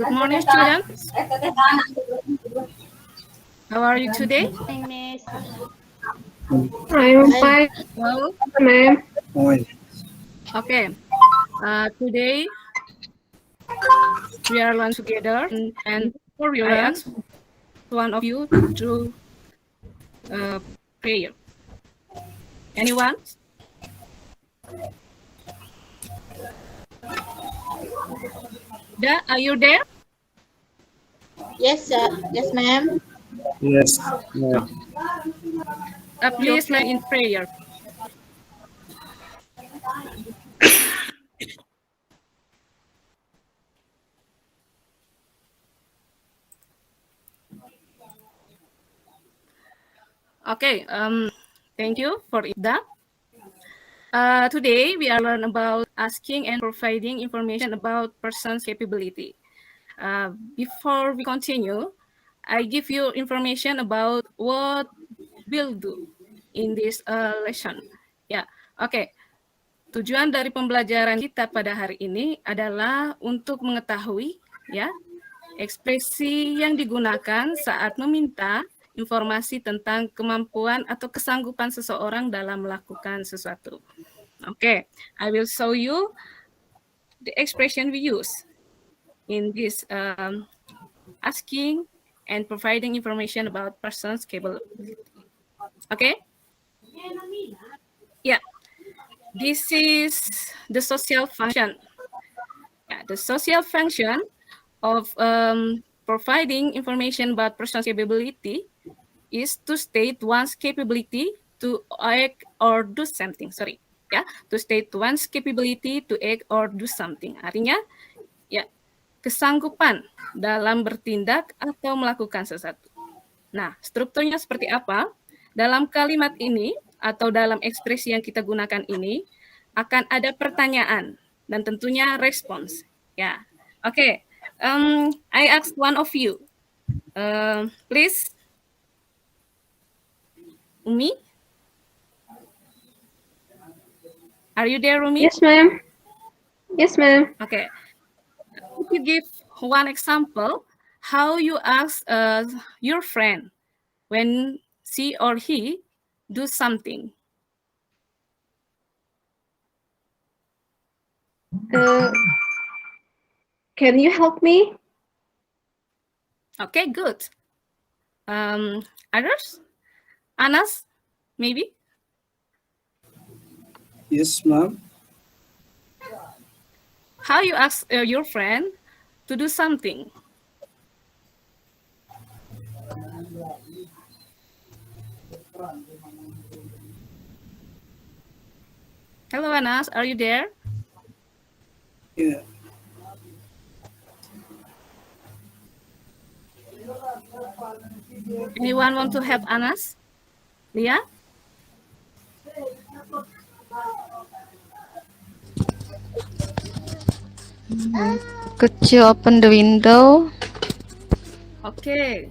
Good morning, students. How are you today? Miss. I'm fine, Well, ma'am. okay. Today we are learning together, and before we learn, ask one of you to prayer. Anyone? Da, are you there? Yes, sir. Yes, ma'am. Yes. Yeah. Please learn in prayer. Okay. Thank you for that. Today we are learn about asking and providing information about person's capability. Before we continue, I give you information about what we'll do in this lesson. Ya, oke. Tujuan dari pembelajaran kita pada hari ini adalah untuk mengetahui ya ekspresi yang digunakan saat meminta informasi tentang kemampuan atau kesanggupan seseorang dalam melakukan sesuatu. Okay, I will show you the expression we use in this asking and providing information about person's capability. Okay? Yeah. This is the social function. Yeah, the social function of providing information about person's capability is to state one's capability to act or do something. Sorry, ya, to state one's capability to act or do something. Artinya, ya, kesanggupan dalam bertindak atau melakukan sesuatu. Nah, strukturnya seperti apa? Dalam kalimat ini atau dalam ekspresi yang kita gunakan ini akan ada pertanyaan dan tentunya respons. Ya, oke. I ask one of you, please. Umi? Are you there, Umi? Yes, ma'am. Yes, ma'am. Okay. Could you give one example how you ask your friend when she or he do something? Can you help me? Okay, good. Others? Anas, maybe? Yes, ma'am. How you ask your friend to do something? Hello, Anas, are you there? Yeah. Anyone want to help Anas? Leah? Could you open the window? Okay,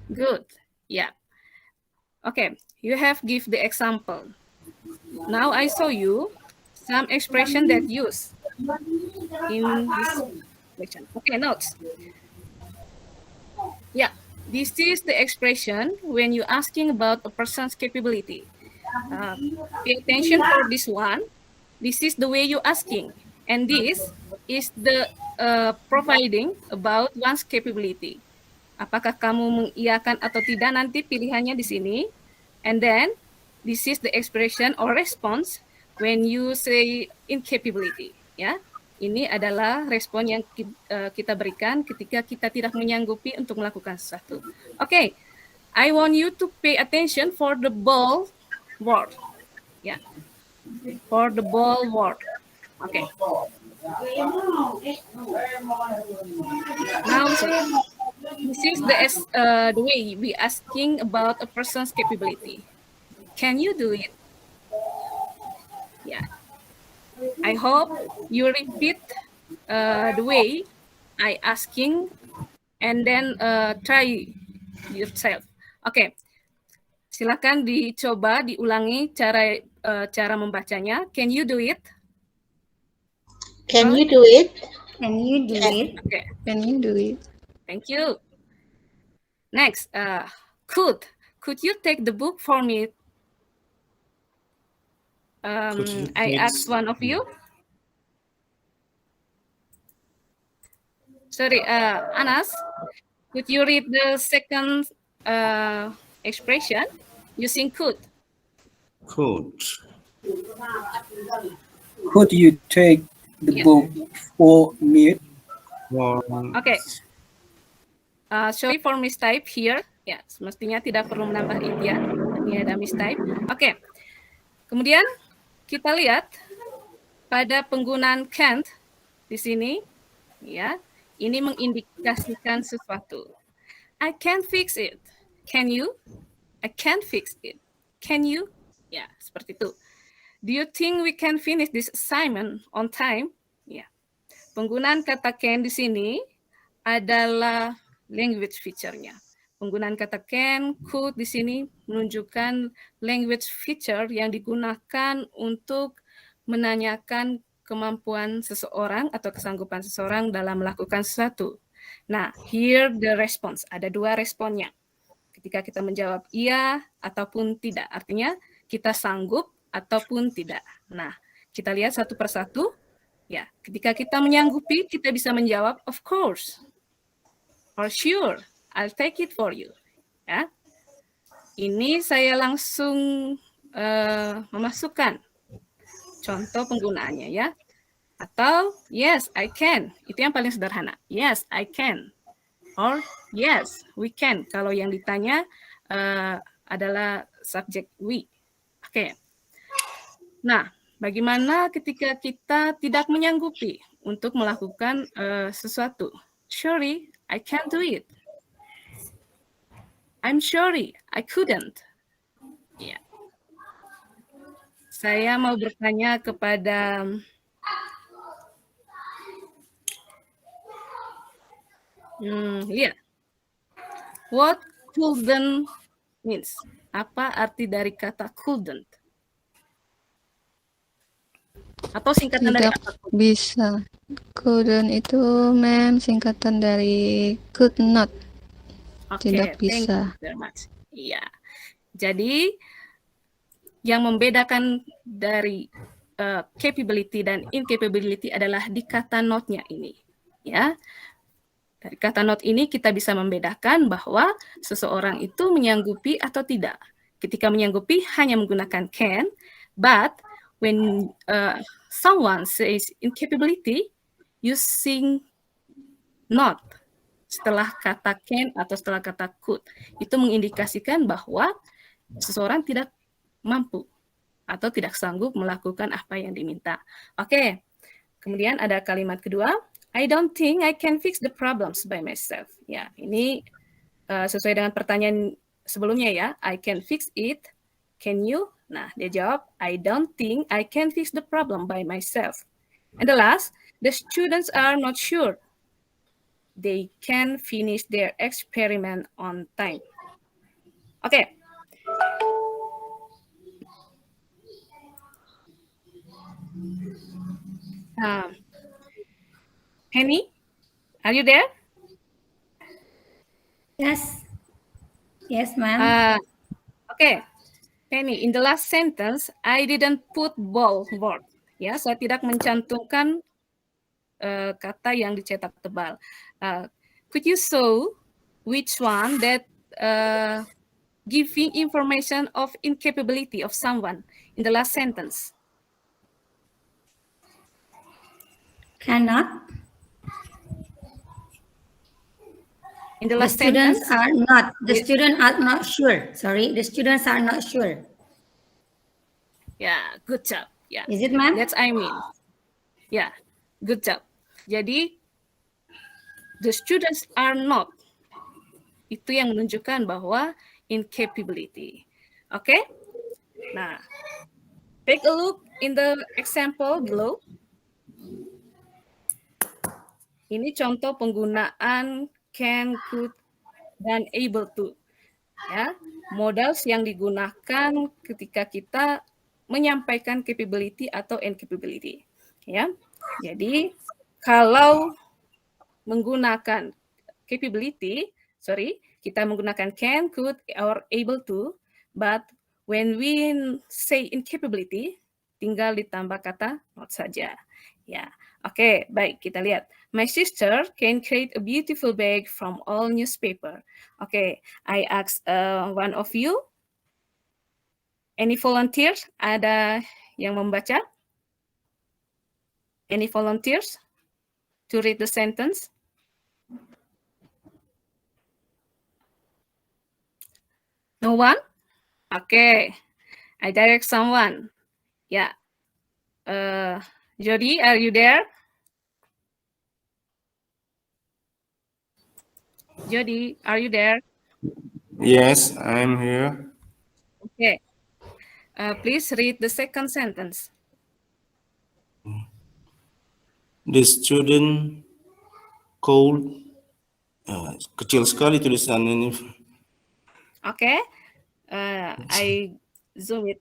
good. Yeah. Okay, you have give the example. Now I show you some expression that use in this section. Okay, notes. Yeah, this is the expression when you're asking about a person's capability. Pay attention for this one. This is the way you're asking. And this is the providing about one's capability. Apakah kamu mengiyakan atau tidak nanti pilihannya di sini. And then, this is the expression or response when you say incapability. Ya, ini adalah respon yang kita berikan ketika kita tidak menyanggupi untuk melakukan sesuatu. Okay, I want you to pay attention for the bold word. Ya, for the bold word. Okay. Now, this is the way we asking about a person's capability. Can you do it? Yeah. I hope you repeat the way I asking and then try yourself. Okay. Silakan dicoba, diulangi cara membacanya. Can you do it? Can you do it? Can you do it? Okay, Can you do it? thank you. Next, could you take the book for me? Could you I take- asked one of you. Sorry, Anas, could you read the second expression using could? Could. Could you take the Yes. book for me? Okay. Sorry for mistype here. Ya, semestinya tidak perlu menambah it ya. Ini ada mistype. Oke. Kemudian kita lihat pada penggunaan can't di sini, ya, ini mengindikasikan sesuatu. I can't fix it. Can you? I can't fix it. Can you? Ya, seperti itu. Do you think we can finish this assignment on time? Ya. Penggunaan kata can di sini adalah language feature-nya. Penggunaan kata can, could di sini menunjukkan language feature yang digunakan untuk menanyakan kemampuan seseorang atau kesanggupan seseorang dalam melakukan sesuatu. Nah, here the response. Ada dua responnya. Ketika kita menjawab iya ataupun tidak. Artinya kita sanggup ataupun tidak. Nah, kita lihat satu persatu. Ya, ketika kita menyanggupi, kita bisa menjawab of course. Or sure, I'll take it for you. Ya. Ini saya langsung memasukkan contoh penggunaannya ya. Atau yes, I can. Itu yang paling sederhana. Yes, I can. Or yes, we can. Kalau yang ditanya adalah subjek we. Oke. Nah, bagaimana ketika kita tidak menyanggupi untuk melakukan sesuatu? Sorry, I can't do it. I'm sorry, I couldn't. Ya. Saya mau bertanya kepada what couldn't means? Apa arti dari kata couldn't? Atau singkatan dari Tidak apa? bisa. Couldn't itu ma'am singkatan dari could not. Oke, Tidak thank bisa. you very much. Iya. Jadi yang membedakan dari capability dan incapability adalah di kata not-nya ini. Ya. Dari kata not ini kita bisa membedakan bahwa seseorang itu menyanggupi atau tidak. Ketika menyanggupi hanya menggunakan can, but when someone says incapability using not setelah kata can atau setelah kata could, itu mengindikasikan bahwa seseorang tidak mampu atau tidak sanggup melakukan apa yang diminta. Oke, kemudian ada kalimat kedua, I don't think I can fix the problems by myself. Ya, ini sesuai dengan pertanyaan sebelumnya ya, I can fix it, can you? Nah, dia jawab, I don't think I can fix the problem by myself. And the last, the students are not sure they can finish their experiment on time. Oke. Henny, are you there? Yes. Yes, ma'am. Okay. Penny, in the last sentence, I didn't put bold word. Ya, saya tidak mencantumkan kata yang dicetak tebal. Could you show which one that giving information of incapability of someone in the last sentence? Cannot. In the The last sentence? students are not. The students are not sure. Sorry, the students are not sure. Yeah, good job. Yeah. Is it, ma'am? That's I mean. Yeah, good job. Jadi the students are not. Itu yang menunjukkan bahwa incapability. Oke? Nah, take a look in the example below. Ini contoh penggunaan can, could, dan able to. Ya, modals yang digunakan ketika kita menyampaikan capability atau incapability. Ya, jadi kalau menggunakan capability, kita menggunakan can, could, or able to, but when we say incapability, tinggal ditambah kata not saja. Ya, oke, baik, kita lihat. My sister can create a beautiful bag from all newspaper. Oke, I ask one of you, any volunteers? Ada yang membaca? Any volunteers to read the sentence? No one? Okay, I direct someone. Yeah. Jody, are you there? Jody, are you there? Yes, I'm here. Okay. Please read the second sentence. The student called. Kecil sekali tulisan ini. Okay. I zoom it.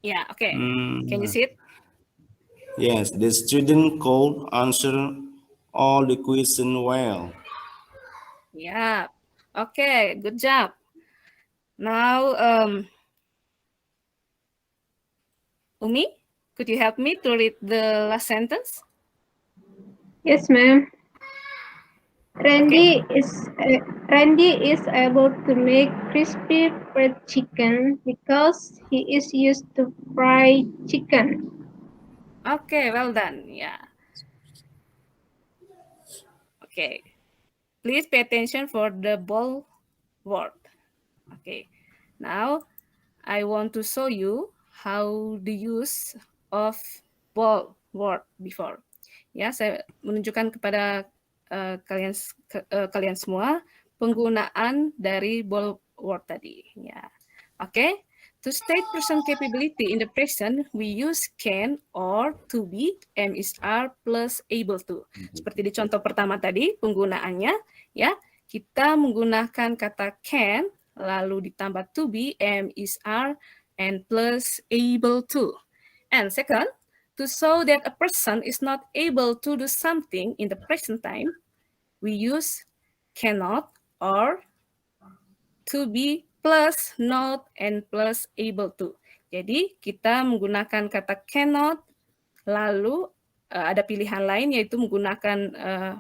Yeah, okay. Can you see it? Yes, the student could answer all the questions well. Yeah. Okay, good job. Now, Umi, could you help me to read the last sentence? Yes, ma'am. Randy is able to make crispy fried chicken because he is used to fried chicken. Okay, well done. Yeah. Okay. Please pay attention for the bold word. Okay. Now, I want to show you how the use of bold word before. Ya, saya menunjukkan kepada kalian semua penggunaan dari bold word tadi. Ya, oke. To state person capability in the present, we use can or to be, am is are plus able to. Seperti di contoh pertama tadi, penggunaannya, ya, kita menggunakan kata can, lalu ditambah to be, am is are, and plus able to. And second, to show that a person is not able to do something in the present time, we use cannot or to be plus not and plus able to. Jadi kita menggunakan kata cannot, lalu ada pilihan lain yaitu menggunakan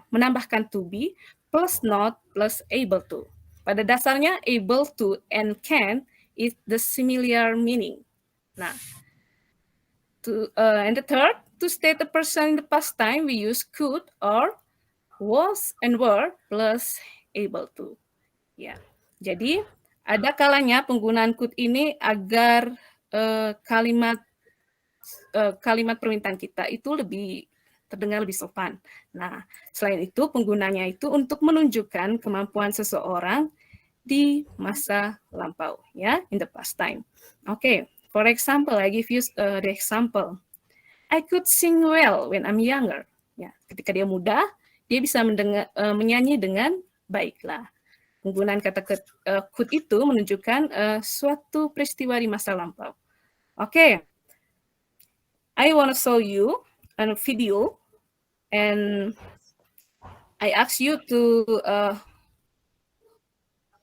menambahkan to be plus not plus able to. Pada dasarnya able to and can is the similar meaning. Nah, and the third, to state a person in the past time, we use could or was and were plus able to. Ya, jadi ada kalanya penggunaan could ini agar kalimat permintaan kita itu lebih terdengar lebih sopan. Nah, selain itu penggunanya itu untuk menunjukkan kemampuan seseorang di masa lampau, ya, in the past time. Okay, for example, I give you the example. I could sing well when I'm younger. Ya, ketika dia muda, dia bisa menyanyi dengan baiklah. Penggunaan kata could itu menunjukkan suatu peristiwa di masa lampau. Okay, I want to show you a video, and I ask you to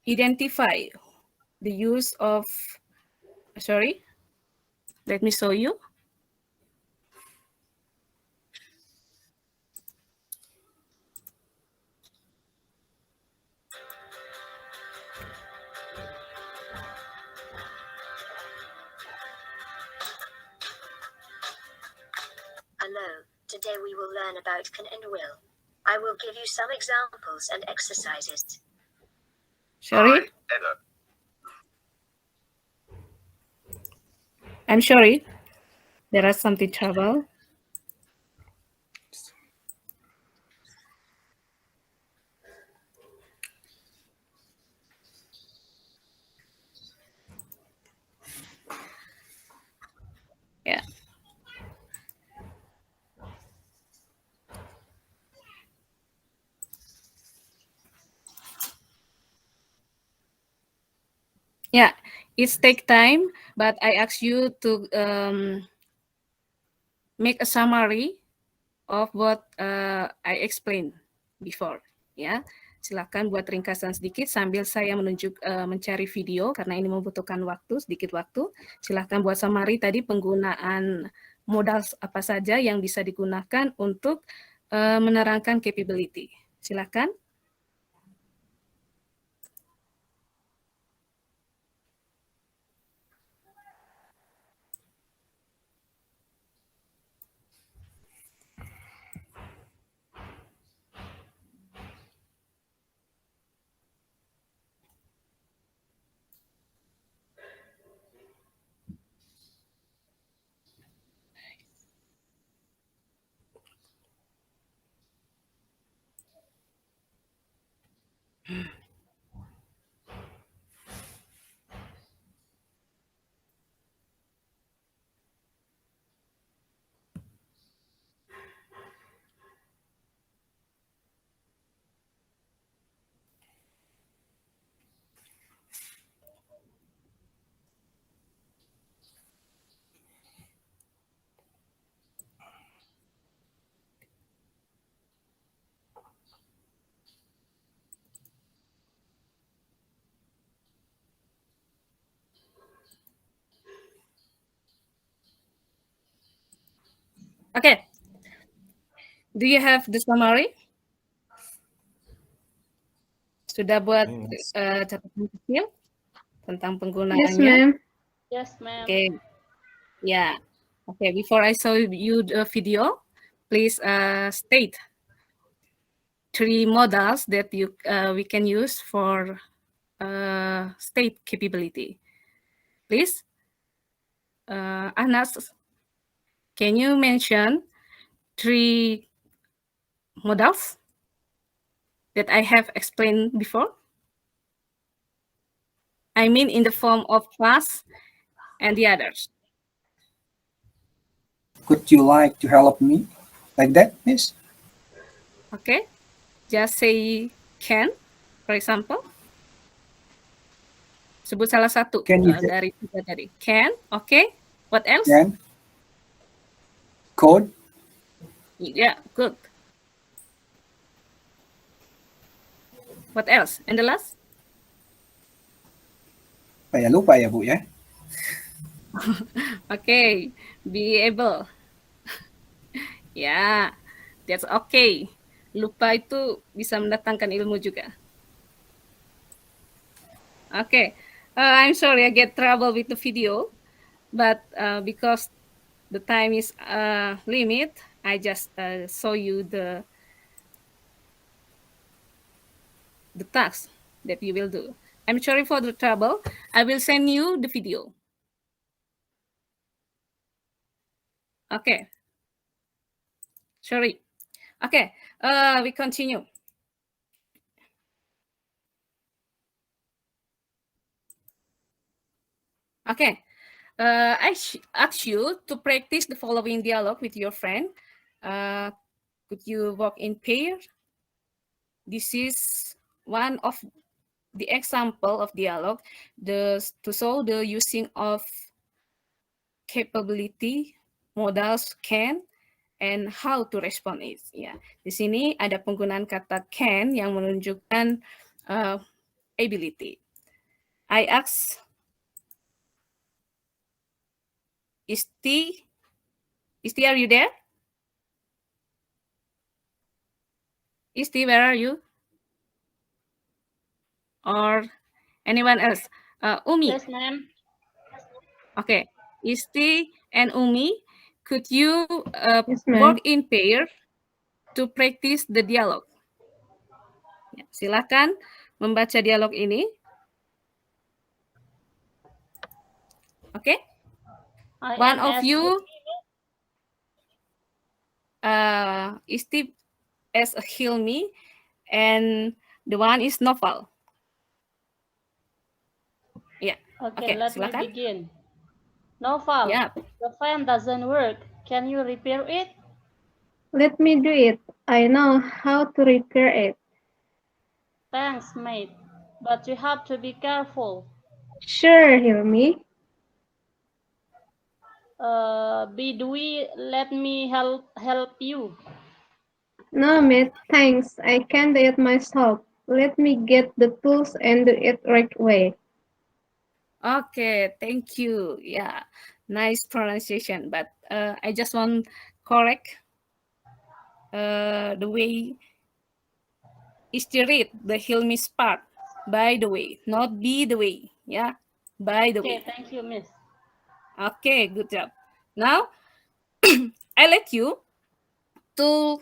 identify the use of. Sorry, let me show you. Hello, today we will learn about can and will. I will give you some examples and exercises. Sorry? I'm sorry. There are something trouble. Yeah. Yeah, it takes time, but I ask you to make a summary of what I explained before. Ya, silakan buat ringkasan sedikit sambil saya mencari video karena ini membutuhkan waktu, sedikit waktu. Silakan buat summary tadi penggunaan modal apa saja yang bisa digunakan untuk menerangkan capability. Silakan. Okay. Do you have the summary? Sudah buat catatan kecil tentang penggunaannya? Yes, ma'am. Yes, ma'am. Okay. Yeah. Okay. Before I show you the video, please state 3 modals that we can use for state capability. Please, Anas, can you mention 3 modals that I have explained before? I mean in the form of past and the others. Would you like to help me like that, miss? Okay, just say can, for example. Sebut salah satu Can you dari 3 tadi. Can, okay. What else? Can. Could. Yeah, good. What else? And the last? Saya lupa ya, Bu ya. Okay, be able. Ya, that's okay. Lupa itu bisa mendatangkan ilmu juga. Okay, I'm sorry I get trouble with the video, but because the time is limit, I just show you the task that you will do. I'm sorry for the trouble. I will send you the video. Okay. Sorry. Okay, we continue. Okay, I ask you to practice the following dialogue with your friend. Could you walk in pair? This is one of the example of dialogue to show the using of capability, modals, can, and how to respond it. Ya, di sini ada penggunaan kata can yang menunjukkan ability. I ask Isti, are you there? Isti, where are you? Or anyone else? Umi. Yes, ma'am. Okay, Isti and Umi, could you Yes, ma'am. work in pair to practice the dialogue? Ya, silakan membaca dialog ini. Okay. One of you, Isti as a Hilmi, and the one is Noval. Yeah. Okay, let silakan. me begin. Noval, Yeah. the fan doesn't work. Can you repair it? Let me do it. I know how to repair it. Thanks, mate. But you have to be careful. Sure, Hilmi. Bidui, let me help you. No, mate, thanks. I can do it myself. Let me get the tools and do it right away. Okay, thank you. Yeah, nice pronunciation. But I just want correct the way is to read the Hilmi's part. By the way, not be the way. Yeah, by the Okay, way. thank you, Miss. Okay, good job. Now I let you to,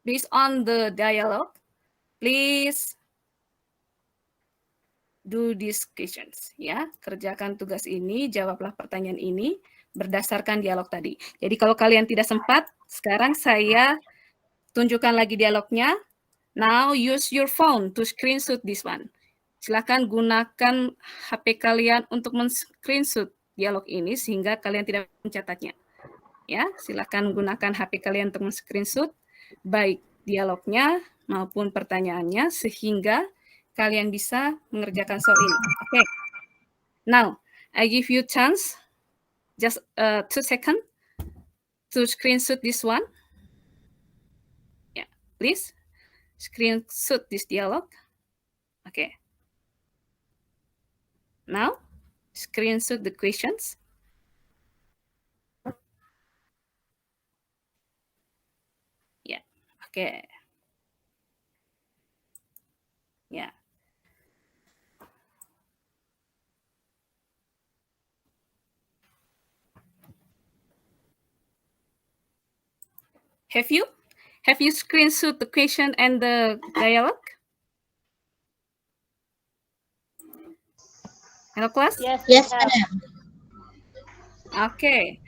based on the dialogue, please do these questions. Ya, kerjakan tugas ini, jawablah pertanyaan ini berdasarkan dialog tadi. Jadi kalau kalian tidak sempat, sekarang saya tunjukkan lagi dialognya. Now use your phone to screenshot this one. Silakan gunakan HP kalian untuk men-screenshot dialog ini sehingga kalian tidak mencatatnya. Ya, silakan gunakan HP kalian untuk men-screenshot baik dialognya maupun pertanyaannya sehingga kalian bisa mengerjakan soal ini. Oke. Now, I give you chance just 2 seconds to screenshot this one. Yeah, please screenshot this dialogue. Okay. Now, screenshot the questions. Yeah. Okay. Yeah. Have you screenshot the question and the dialogue? Hello, class? Yes, Yes, we have. ma'am. Okay.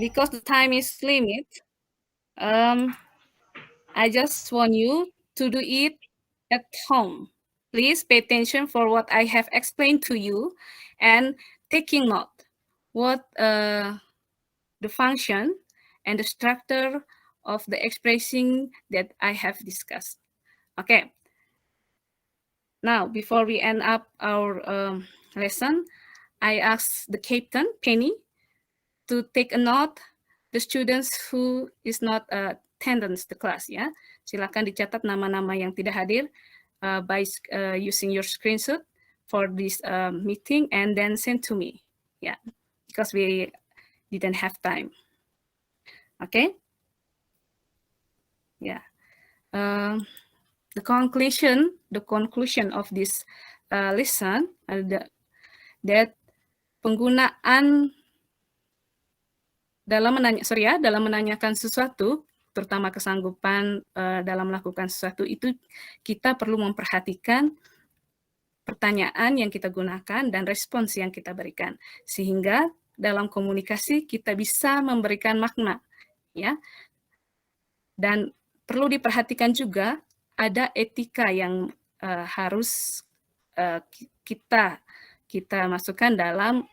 Because the time is limit, I just want you to do it at home. Please pay attention for what I have explained to you and taking note what the function and the structure of the expressing that I have discussed. Okay. Now, before we end up our lesson, I ask the captain, Penny, to take a note the students who is not attendance the class. Ya, silakan dicatat nama-nama yang tidak hadir by using your screenshot for this meeting and then send to me. Yeah, because we didn't have time. Okay. Yeah. The conclusion of this lesson that penggunaan dalam menanyakan sesuatu, terutama kesanggupan dalam melakukan sesuatu itu kita perlu memperhatikan pertanyaan yang kita gunakan dan respons yang kita berikan sehingga dalam komunikasi kita bisa memberikan makna, ya. Dan perlu diperhatikan juga ada etika yang harus kita masukkan dalam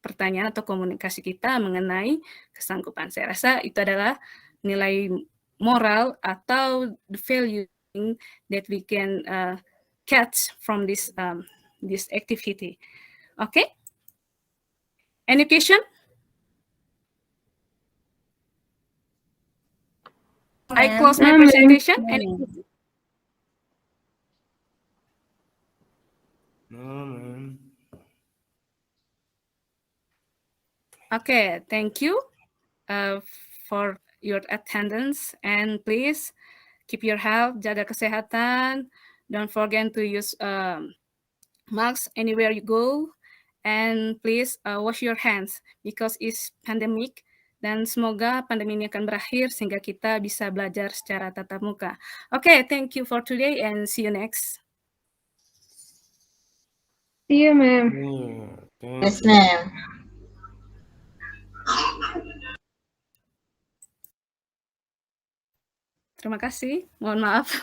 pertanyaan atau komunikasi kita mengenai kesanggupan. Saya rasa itu adalah nilai moral atau the value that we can catch from this activity. Okay? Any question? I close my presentation. No, ma'am. Okay, thank you for your attendance and please keep your health, jaga kesehatan. Don't forget to use masks anywhere you go and please wash your hands because it's pandemic. Dan semoga pandemi ini akan berakhir sehingga kita bisa belajar secara tatap muka. Okay, thank you for today and see you next. See you, ma'am. Yes, ma'am. Terima kasih. Mohon maaf.